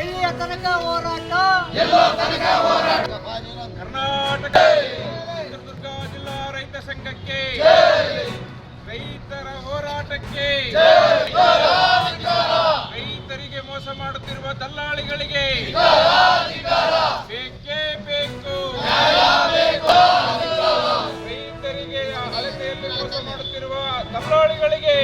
ಎಲ್ಲಿಯ ತನಕ ಹೋರಾಟ? ಕರ್ನಾಟಕ ಚಿತ್ರದುರ್ಗ ಜಿಲ್ಲಾ ರೈತ ಸಂಘಕ್ಕೆ, ರೈತರ ಹೋರಾಟಕ್ಕೆ, ರೈತರಿಗೆ ಮೋಸ ಮಾಡುತ್ತಿರುವ ದಲ್ಲಾಳಿಗಳಿಗೆ ಬೇಕೇ ಬೇಕು. ರೈತರಿಗೆ ಅಳತೆಯಲ್ಲಿ ಮೋಸ ಮಾಡುತ್ತಿರುವ ದಲ್ಲಾಳಿಗಳಿಗೆ